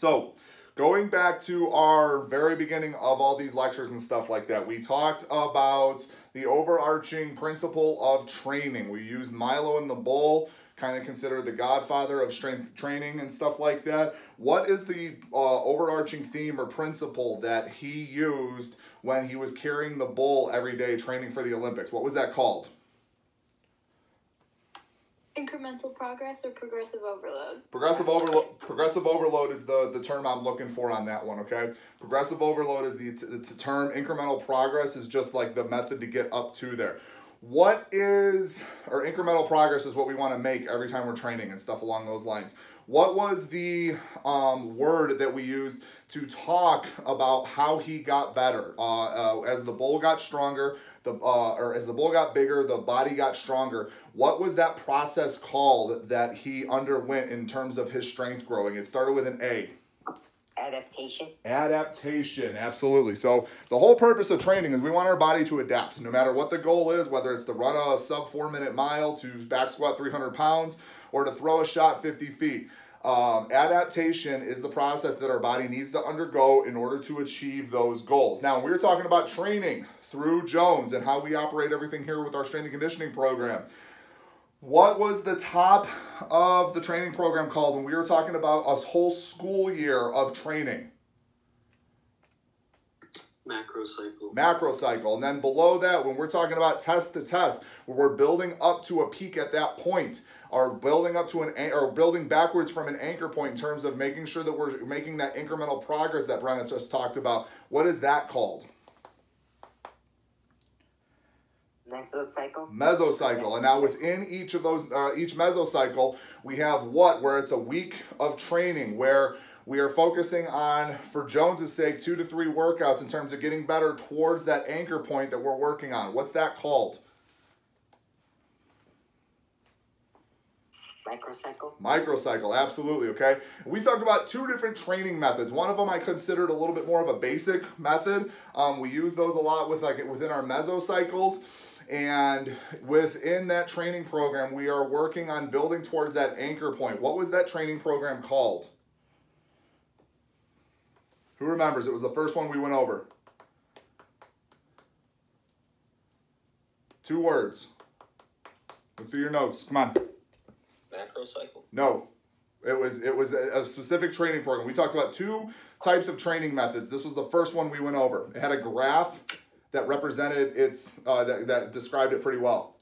So going back to our very beginning of all these lectures and stuff like that, we talked about the overarching principle of training. We used Milo and the Bull, kind of considered the godfather of strength training and stuff like that. What is the overarching theme or principle that he used when he was carrying the bull every day training for the Olympics? What was that called? Incremental progress or progressive overload? Progressive overload is the term I'm looking for on that one, okay? Progressive overload is the term. Incremental progress is just like the method to get up to there. What is, or incremental progress is what we want to make every time we're training and stuff along those lines. What was the word that we used to talk about how he got better? As the bull got stronger, or as the bull got bigger, the body got stronger. What was that process called that he underwent in terms of his strength growing? It started with an A. Adaptation. Adaptation, absolutely. So the whole purpose of training is we want our body to adapt, no matter what the goal is, whether it's to run a sub 4-minute mile, to back squat 300 pounds, or to throw a shot 50 feet. Adaptation is the process that our body needs to undergo in order to achieve those goals. Now, when we were talking about training through Jones and how we operate everything here with our strength and conditioning program, what was the top of the training program called when we were talking about a whole school year of training? Macro cycle. Macro cycle. And then below that, when we're talking about test to test, where we're building up to a peak at that point, or building up to or building backwards from an anchor point in terms of making sure that we're making that incremental progress that Brenna just talked about, what is that called? Mesocycle. Mesocycle. And now within each of those, each mesocycle, we have what? Where it's a week of training, where we are focusing on, for Jones's sake, 2 to 3 workouts in terms of getting better towards that anchor point that we're working on. What's that called? Microcycle. Microcycle, absolutely, okay? We talked about 2 different training methods. One of them I considered a little bit more of a basic method. We use those a lot within our mesocycles. And within that training program, we are working on building towards that anchor point. What was that training program called? Who remembers? It was the first one we went over. 2 words. Look through your notes. Come on. Macro cycle? No. It was a specific training program. We talked about 2 types of training methods. This was the first one we went over. It had a graph that represented its, that described it pretty well.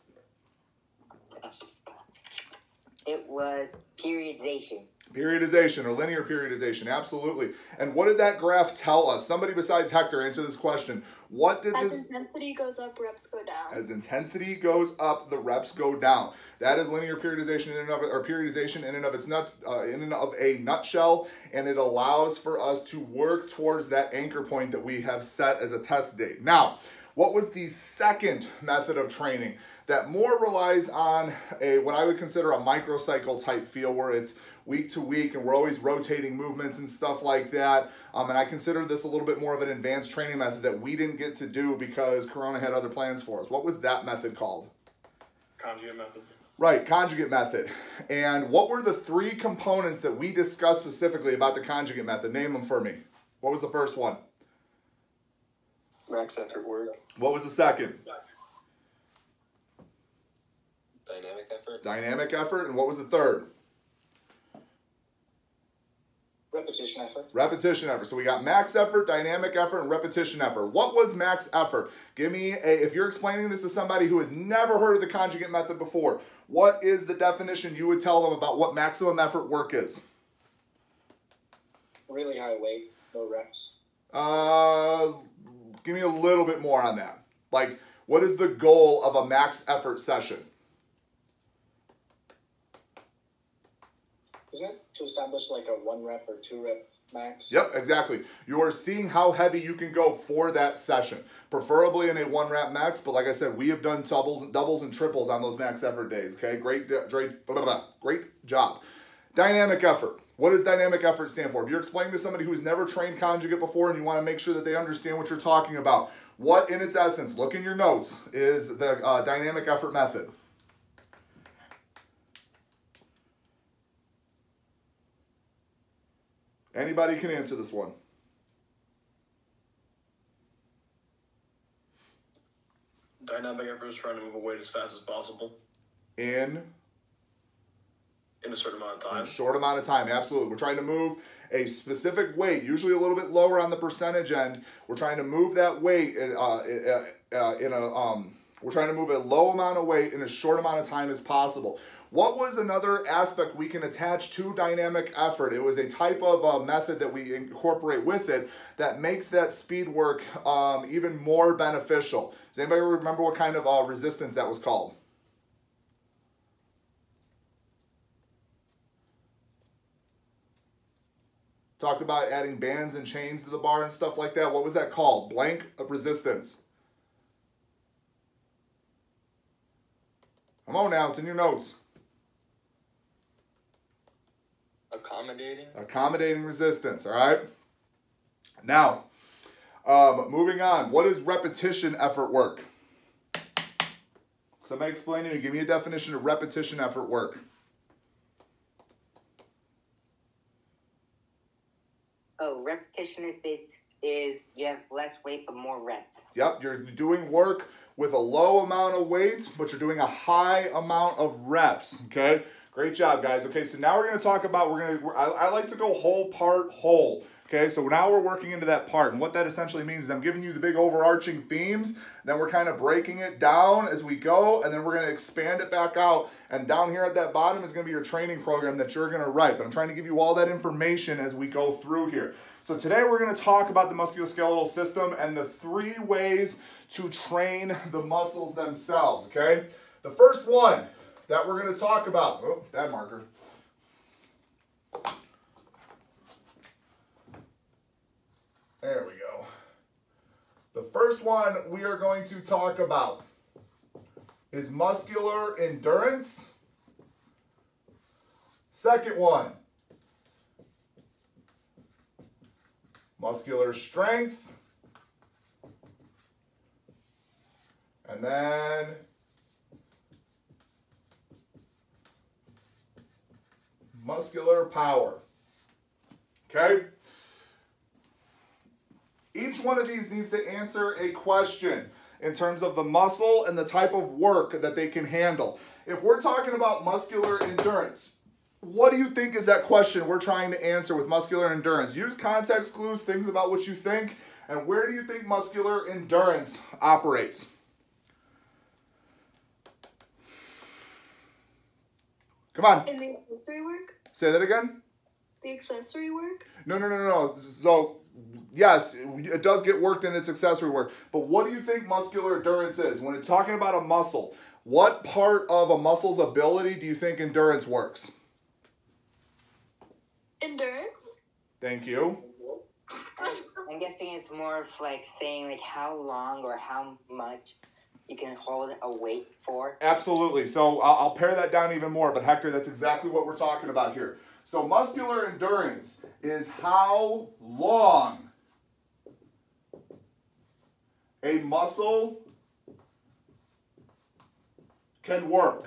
It was periodization. Periodization or linear periodization, absolutely. And what did that graph tell us? Somebody besides Hector answer this question. What did As intensity goes up, reps go down. As intensity goes up, the reps go down. That is linear periodization in and of it, or periodization in and of a nutshell, and it allows for us to work towards that anchor point that we have set as a test date. Now, what was the second method of training that more relies on what I would consider a microcycle type feel, where it's week to week and we're always rotating movements and stuff like that. And I consider this a little bit more of an advanced training method that we didn't get to do because Corona had other plans for us. What was that method called? Conjugate method. Right, conjugate method. And what were the 3 components that we discussed specifically about the conjugate method? Name them for me. What was the first one? Max effort work. What was the second? Dynamic effort. Dynamic effort. And what was the third? Repetition effort. Repetition effort. So we got max effort, dynamic effort, and repetition effort. What was max effort? Give me if you're explaining this to somebody who has never heard of the conjugate method before, what is the definition you would tell them about what maximum effort work is? Really high weight, low reps. Give me a little bit more on that. Like, what is the goal of a max effort session? Isn't it to establish like a 1 rep or 2 rep max? Yep, exactly. You're seeing how heavy you can go for that session, preferably in a 1 rep max. But like I said, we have done doubles and triples on those max effort days. Okay, great job. Dynamic effort. What does dynamic effort stand for? If you're explaining to somebody who's never trained conjugate before and you want to make sure that they understand what you're talking about, what in its essence, look in your notes, is the dynamic effort method? Anybody can answer this one. Dynamic effort is trying to move a weight as fast as possible In in a certain amount of a time. short amount of time, absolutely. We're trying to move a specific weight, usually a little bit lower on the percentage end. We're trying to move that weight we're trying to move a low amount of weight in a short amount of time as possible. What was another aspect we can attach to dynamic effort? It was a type of method that we incorporate with it that makes that speed work even more beneficial. Does anybody remember what kind of resistance that was called? Talked about adding bands and chains to the bar and stuff like that. What was that called? Blank resistance. Come on now, it's in your notes. Accommodating. Accommodating resistance, all right? Now, moving on. What is repetition effort work? Somebody explain to me. Give me a definition of repetition effort work. Oh, repetition is you have less weight but more reps. Yep, you're doing work with a low amount of weight, but you're doing a high amount of reps, okay? Great job, guys. Okay, so now we're going to talk about, I like to go whole part whole. Okay, so now we're working into that part, and what that essentially means is I'm giving you the big overarching themes, then we're kind of breaking it down as we go, and then we're going to expand it back out, and down here at that bottom is going to be your training program that you're going to write, but I'm trying to give you all that information as we go through here. So today we're going to talk about the musculoskeletal system and the 3 ways to train the muscles themselves, okay? The first one that we're going to talk about, oh, bad marker. There we go. The first one we are going to talk about is muscular endurance. Second one, muscular strength. And then muscular power. Okay? Each one of these needs to answer a question in terms of the muscle and the type of work that they can handle. If we're talking about muscular endurance, what do you think is that question we're trying to answer with muscular endurance? Use context clues, things about what you think, and where do you think muscular endurance operates? Come on. In the accessory work? Say that again? The accessory work? No. So, yes, it does get worked in its accessory work. But what do you think muscular endurance is? When it's talking about a muscle, what part of a muscle's ability do you think endurance works? Endurance? Thank you. I'm guessing it's more of like saying like how long or how much you can hold a weight for. Absolutely. So I'll pare that down even more. But Hector, that's exactly what we're talking about here. So muscular endurance is how long a muscle can work.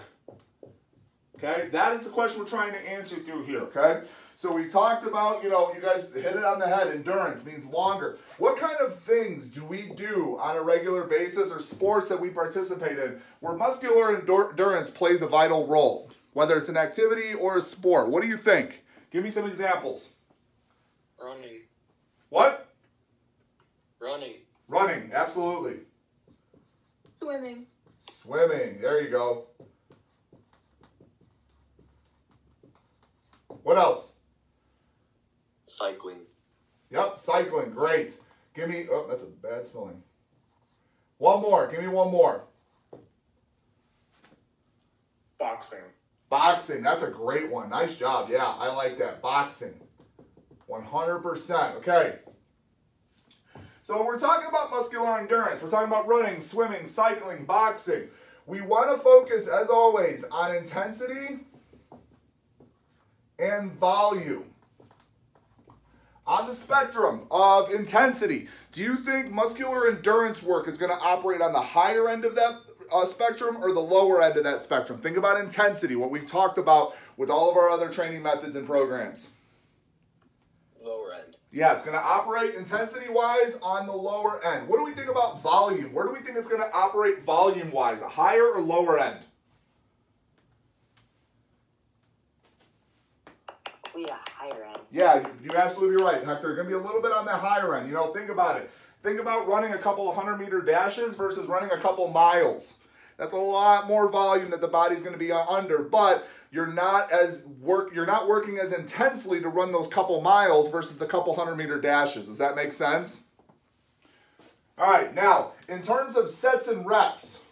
Okay, that is the question we're trying to answer through here, okay? So we talked about, you guys hit it on the head, endurance means longer. What kind of things do we do on a regular basis or sports that we participate in where muscular endurance plays a vital role? Whether it's an activity or a sport. What do you think? Give me some examples. Running. What? Running. Running, absolutely. Swimming. Swimming, there you go. What else? Cycling. Yep, cycling, great. Give me, oh, that's a bad spelling. One more, give me one more. Boxing. Boxing, that's a great one. Nice job, yeah, I like that. Boxing, 100%, okay. So when we're talking about muscular endurance, we're talking about running, swimming, cycling, boxing. We want to focus, as always, on intensity and volume. On the spectrum of intensity, do you think muscular endurance work is going to operate on the higher end of that spectrum or the lower end of that spectrum? Think about intensity, what we've talked about with all of our other training methods and programs. Lower. Yeah, it's going to operate intensity-wise on the lower end. What do we think about volume? Where do we think it's going to operate volume-wise? Higher or lower end? Yeah, higher end. Yeah, you're absolutely right, Hector. Going to be a little bit on the higher end. You know, think about it. Think about running a couple of 100-meter dashes versus running a couple miles. That's a lot more volume that the body's going to be under, but you're not working as intensely to run those couple miles versus the couple 100-meter dashes. Does that make sense? All right, now, in terms of sets and reps,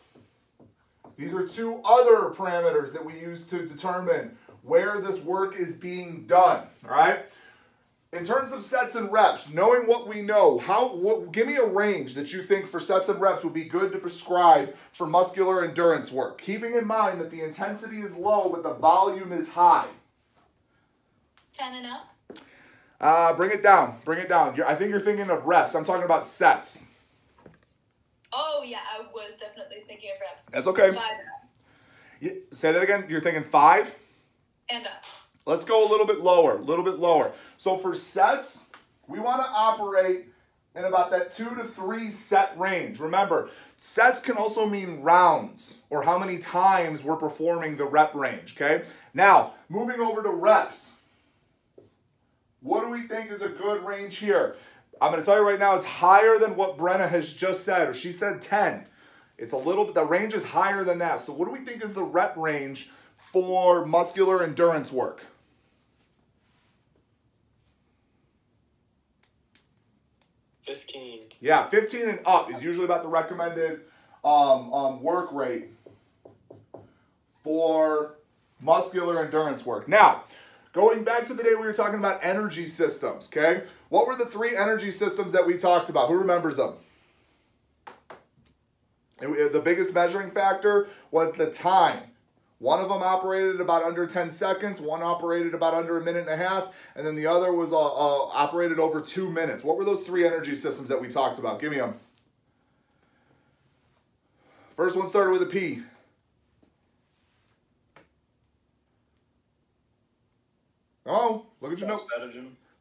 these are two other parameters that we use to determine where this work is being done, all right? In terms of sets and reps, knowing what we know, give me a range that you think for sets and reps would be good to prescribe for muscular endurance work, keeping in mind that the intensity is low but the volume is high. 10 and up? Bring it down. Bring it down. I think you're thinking of reps. I'm talking about sets. Oh, yeah, I was definitely thinking of reps. That's okay. 5 and up. Say that again. You're thinking 5? And up. Let's go a little bit lower, So for sets, we want to operate in about that 2 to 3 set range. Remember, sets can also mean rounds or how many times we're performing the rep range, okay? Now, moving over to reps. What do we think is a good range here? I'm going to tell you right now, it's higher than what Brenna has just said, or she said 10. It's a little bit, the range is higher than that. So what do we think is the rep range for muscular endurance work? 15. Yeah, 15 and up is usually about the recommended work rate for muscular endurance work. Now, going back to the day we were talking about energy systems, okay? What were the 3 energy systems that we talked about? Who remembers them? The biggest measuring factor was the time. One of them operated about under 10 seconds, one operated about under a minute and a half, and then the other was operated over 2 minutes. What were those 3 energy systems that we talked about? Give me them. First one started with a P. Oh, look at your note.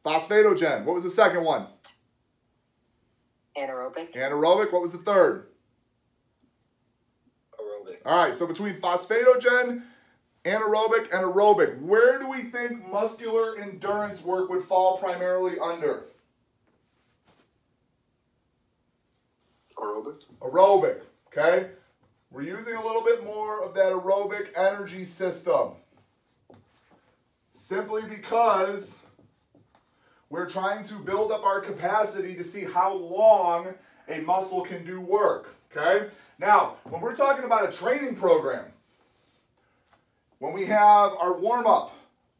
Phosphatogen. What was the second one? Anaerobic. Anaerobic. What was the third? All right, so between phosphatogen, anaerobic, and aerobic, where do we think muscular endurance work would fall primarily under? Aerobic. Aerobic, okay? We're using a little bit more of that aerobic energy system. Simply because we're trying to build up our capacity to see how long a muscle can do work, okay? Now, when we're talking about a training program, when we have our warm-up,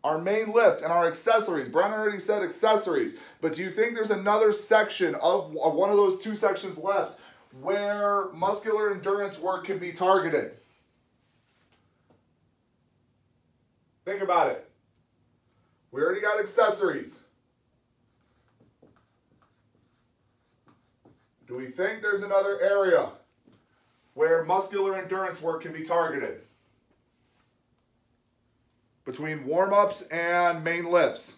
our main lift, and our accessories, Brennan already said accessories, but do you think there's another section of one of those 2 sections left where muscular endurance work can be targeted? Think about it. We already got accessories. Do we think there's another area where muscular endurance work can be targeted between warm-ups and main lifts?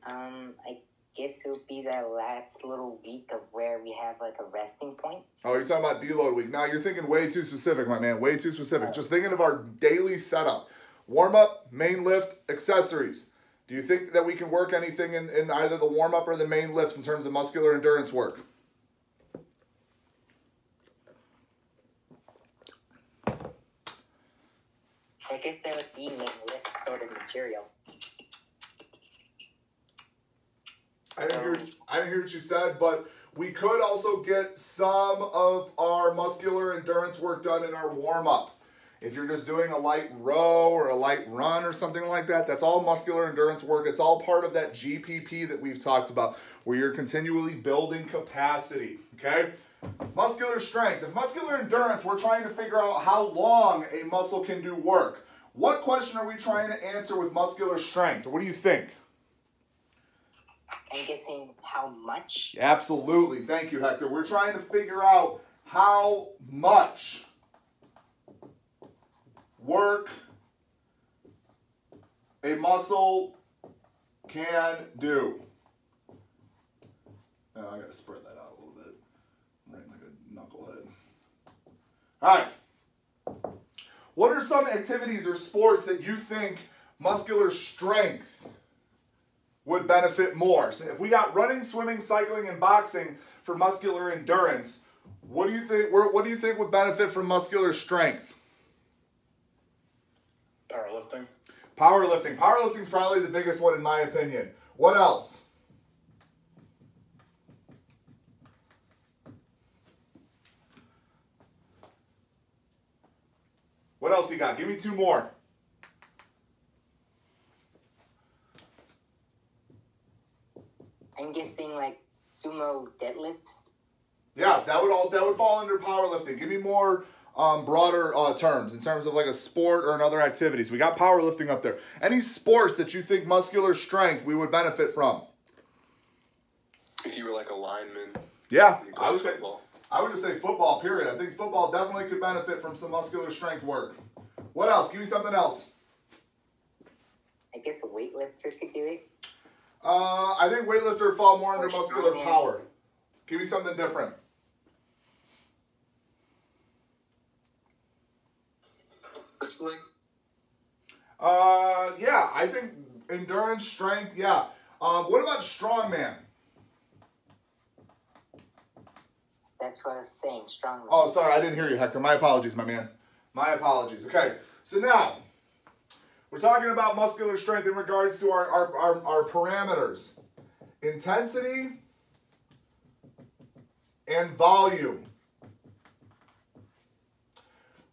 I guess it would be that last little week of where we have like a resting point. Oh, you're talking about deload week. Now you're thinking way too specific, my man. Way too specific. Just thinking of our daily setup. Warm-up, main lift, accessories. Do you think that we can work anything in either the warm-up or the main lifts in terms of muscular endurance work? I guess that would be main lift sort of material. I didn't hear what you said, but we could also get some of our muscular endurance work done in our warm-up. If you're just doing a light row or a light run or something like that, that's all muscular endurance work. It's all part of that GPP that we've talked about, where you're continually building capacity, okay? Muscular strength. If muscular endurance, we're trying to figure out how long a muscle can do work. What question are we trying to answer with muscular strength? What do you think? I'm guessing how much? Absolutely. Thank you, Hector. We're trying to figure out how much work a muscle can do. Now I gotta spread that out a little bit. I'm writing like a knucklehead. All right. What are some activities or sports that you think muscular strength would benefit more? So if we got running, swimming, cycling, and boxing for muscular endurance, what do you think? What do you think would benefit from muscular strength? Powerlifting. Powerlifting. Powerlifting is probably the biggest one in my opinion. What else? What else you got? Give me two more. I'm guessing like sumo deadlifts. Yeah, that would fall under powerlifting. Give me more broader terms in terms of like a sport or another activity. So we got powerlifting up there. Any sports that you think muscular strength we would benefit from? If you were like a lineman. Yeah, and you I would played say football. I would just say football, period. I think football definitely could benefit from some muscular strength work. What else? Give me something else. I guess a weightlifter could do it. I think weightlifter fall more under Or muscular strongman. power. Give me something different. Wrestling. Yeah, I think endurance, strength, yeah. What about strongman? That's what I was saying, strongman. Oh, sorry, I didn't hear you, Hector. My apologies, my man. My apologies. Okay, so now we're talking about muscular strength in regards to our parameters. Intensity and volume.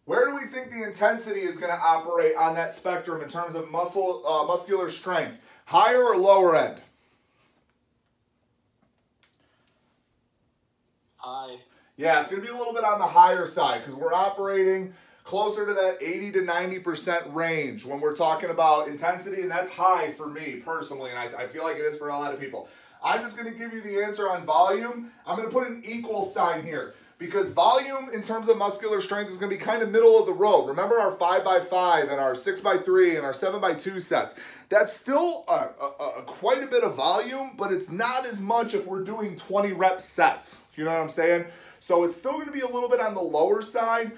Where do we think the intensity is going to operate on that spectrum in terms of muscular strength? Higher or lower end? High. Yeah, it's going to be a little bit on the higher side because we're operating closer to that 80 to 90% range when we're talking about intensity, and that's high for me personally, and I feel like it is for a lot of people. I'm just going to give you the answer on volume. I'm going to put an equal sign here because volume in terms of muscular strength is going to be kind of middle of the road. Remember our 5x5 and our 6x3 and our 7x2 sets. That's still quite a bit of volume, but it's not as much if we're doing 20 rep sets. You know what I'm saying? So it's still going to be a little bit on the lower side,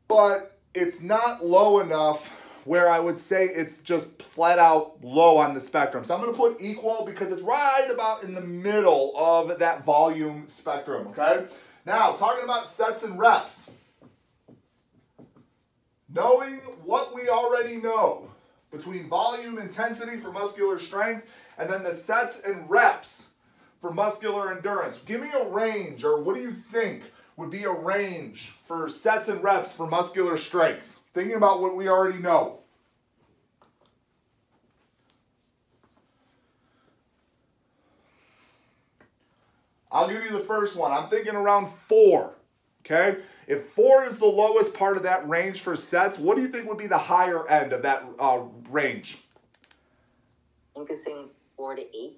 but it's not low enough where I would say it's just flat out low on the spectrum. So I'm going to put equal because it's right about in the middle of that volume spectrum, okay? Now, talking about sets and reps. Knowing what we already know between volume, intensity for muscular strength, and then the sets and reps for muscular endurance. Give me a range, or what do you think would be a range for sets and reps for muscular strength? Thinking about what we already know. I'll give you the first one. I'm thinking around 4, okay? If 4 is the lowest part of that range for sets, what do you think would be the higher end of that range? I'm guessing 4 to 8.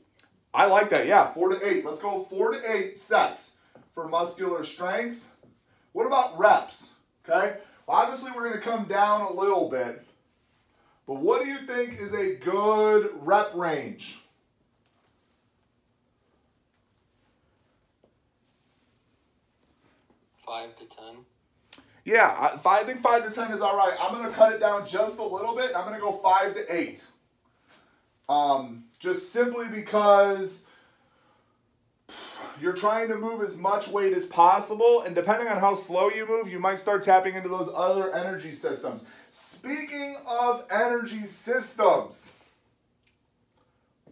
I like that, yeah, 4 to 8. Let's go 4 to 8 sets for muscular strength. What about reps, okay? Well, obviously, we're going to come down a little bit, but what do you think is a good rep range? 5 to 10. Yeah, I think 5 to 10 is all right. I'm going to cut it down just a little bit. I'm going to go 5 to 8. Just simply because you're trying to move as much weight as possible, and depending on how slow you move, you might start tapping into those other energy systems. Speaking of energy systems,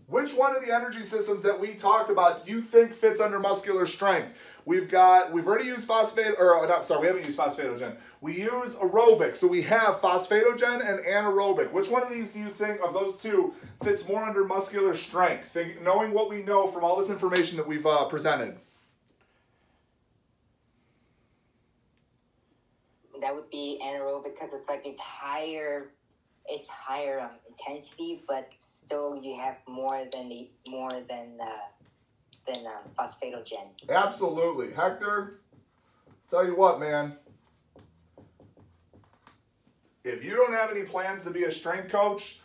which one of the energy systems that we talked about do you think fits under muscular strength? We've already used we haven't used phosphatogen. We use aerobic, so we have phosphatogen and anaerobic. Which one of these do you think of those two fits more under muscular strength? Knowing what we know from all this information that we've presented. That would be anaerobic because it's higher intensity, but still you have more than phosphatogen. Absolutely. Hector, tell you what, man. If you don't have any plans to be a strength coach,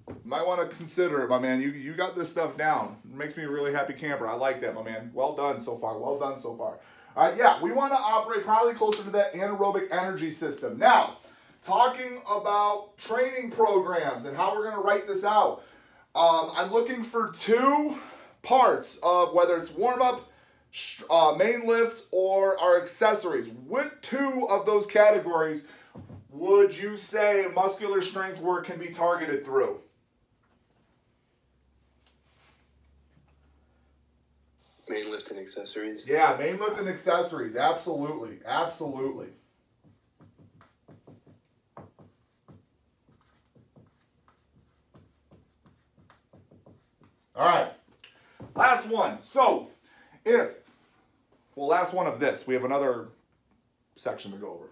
You might want to consider it, my man. You got this stuff down. It makes me a really happy camper. I like that, my man. Well done so far. Well done so far. All right, yeah, we want to operate probably closer to that anaerobic energy system. Now, talking about training programs and how we're going to write this out. I'm looking for 2 parts of whether it's warm-up, main lift, or our accessories. What 2 of those categories would you say muscular strength work can be targeted through? Main lift and accessories. Yeah, main lift and accessories. Absolutely. Absolutely. All right. Last one. So, last one of this. We have another section to go over.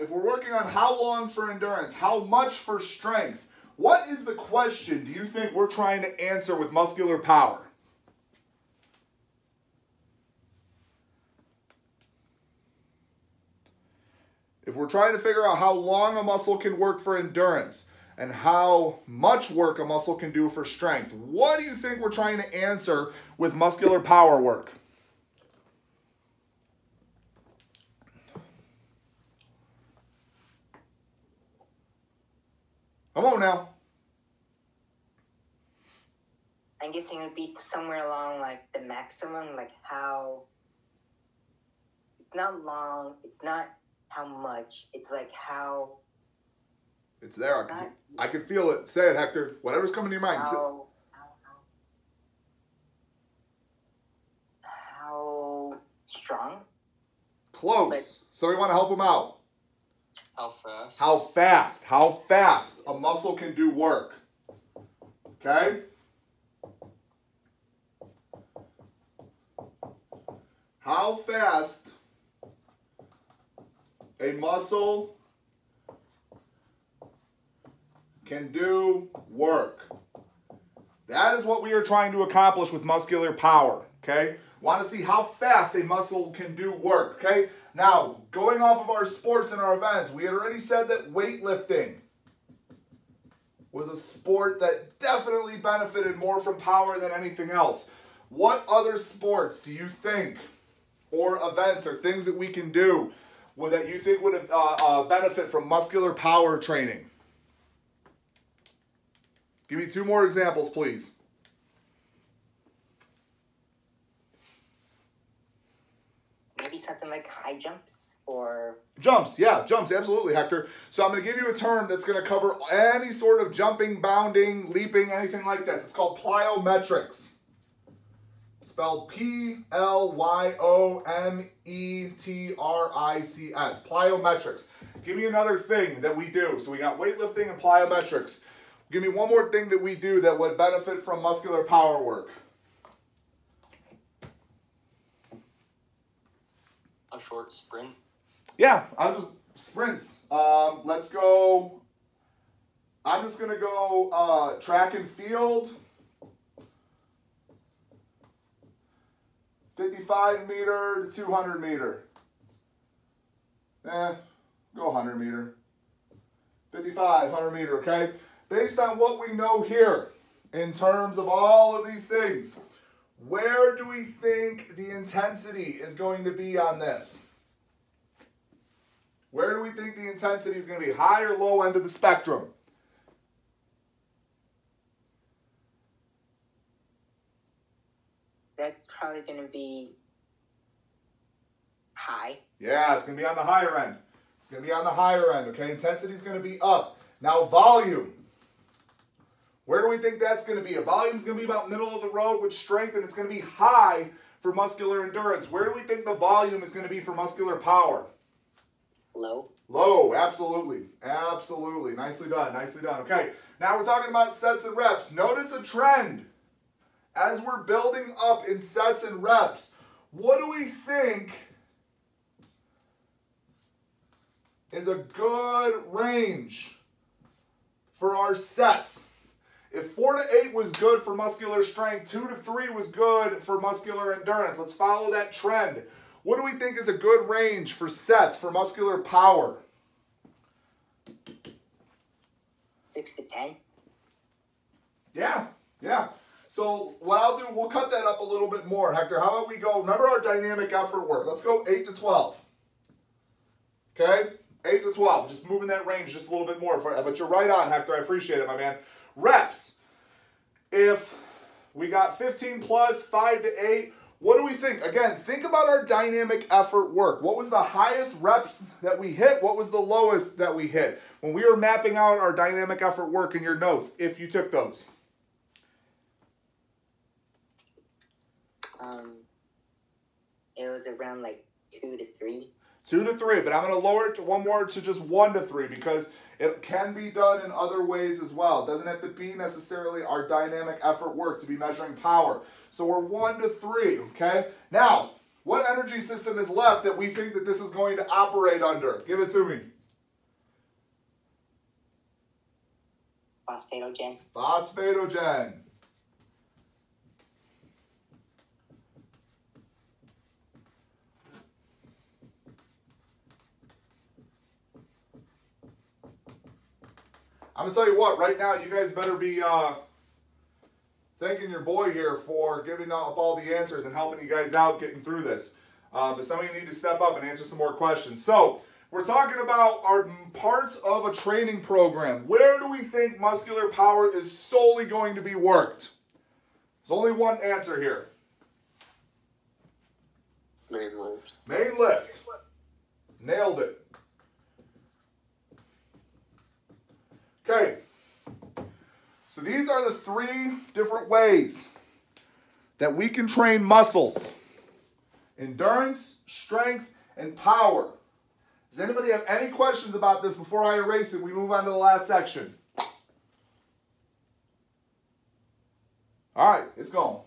If we're working on how long for endurance, how much for strength, what is the question do you think we're trying to answer with muscular power? If we're trying to figure out how long a muscle can work for endurance and how much work a muscle can do for strength, what do you think we're trying to answer with muscular power work? Come on now. I'm guessing it would be somewhere along like the maximum, like how it's not long, it's not how much, it's like how It's there. I can feel it. Say it, Hector. Whatever's coming to your mind. How strong? Close. So we want to help him out. How fast? How fast. How fast a muscle can do work. Okay? How fast a muscle can do work. That is what we are trying to accomplish with muscular power, okay? Want to see how fast a muscle can do work, okay? Now, going off of our sports and our events, we had already said that weightlifting was a sport that definitely benefited more from power than anything else. What other sports do you think, or events or things that we can do that you think would benefit from muscular power training? Give me 2 more examples, please. Maybe something like high jumps or... Jumps, yeah, jumps, absolutely, Hector. So I'm going to give you a term that's going to cover any sort of jumping, bounding, leaping, anything like this. It's called plyometrics. Spelled P-L-Y-O-M-E-T-R-I-C-S. Plyometrics. Give me another thing that we do. So we got weightlifting and plyometrics. Give me one more thing that we do that would benefit from muscular power work. A short sprint. Yeah, I'll just sprints. Let's go. I'm just going to go track and field. 55 meter to 200 meter. Go 100 meter. 55, 100 meter, okay? Based on what we know here, in terms of all of these things, where do we think the intensity is going to be on this? Where do we think the intensity is going to be? High or low end of the spectrum? That's probably going to be high. Yeah, it's going to be on the higher end. It's going to be on the higher end, okay? Intensity is going to be up. Now, volume. Where do we think that's going to be? A volume is going to be about middle of the road with strength, and it's going to be high for muscular endurance. Where do we think the volume is going to be for muscular power? Low. Low, absolutely. Absolutely. Nicely done, nicely done. Okay, now we're talking about sets and reps. Notice a trend. As we're building up in sets and reps, what do we think is a good range for our sets? If 4 to 8 was good for muscular strength, 2 to 3 was good for muscular endurance. Let's follow that trend. What do we think is a good range for sets for muscular power? 6 to 10. Yeah. So what I'll do, we'll cut that up a little bit more. Hector, how about we go, remember our dynamic effort work. Let's go 8 to 12. Okay? 8 to 12. Just moving that range just a little bit more. But you're right on, Hector. I appreciate it, my man. Reps. If we got 15 plus, 5 to 8, what do we think? Again, think about our dynamic effort work. What was the highest reps that we hit? What was the lowest that we hit? When we were mapping out our dynamic effort work in your notes, if you took those. It was around like 2 to 3. 2 to 3, but I'm going to lower it to one more to just 1 to 3 because it can be done in other ways as well. It doesn't have to be necessarily our dynamic effort work to be measuring power. So we're 1 to 3, okay? Now, what energy system is left that we think that this is going to operate under? Give it to me. Phosphatogen. Phosphatogen. I'm going to tell you what, right now you guys better be thanking your boy here for giving up all the answers and helping you guys out getting through this. But some of you need to step up and answer some more questions. So, we're talking about our parts of a training program. Where do we think muscular power is solely going to be worked? There's only one answer here. Main lift. Main lift. Nailed it. Okay, so these are the 3 different ways that we can train muscles. Endurance, strength, and power. Does anybody have any questions about this before I erase it? We move on to the last section. All right, it's gone.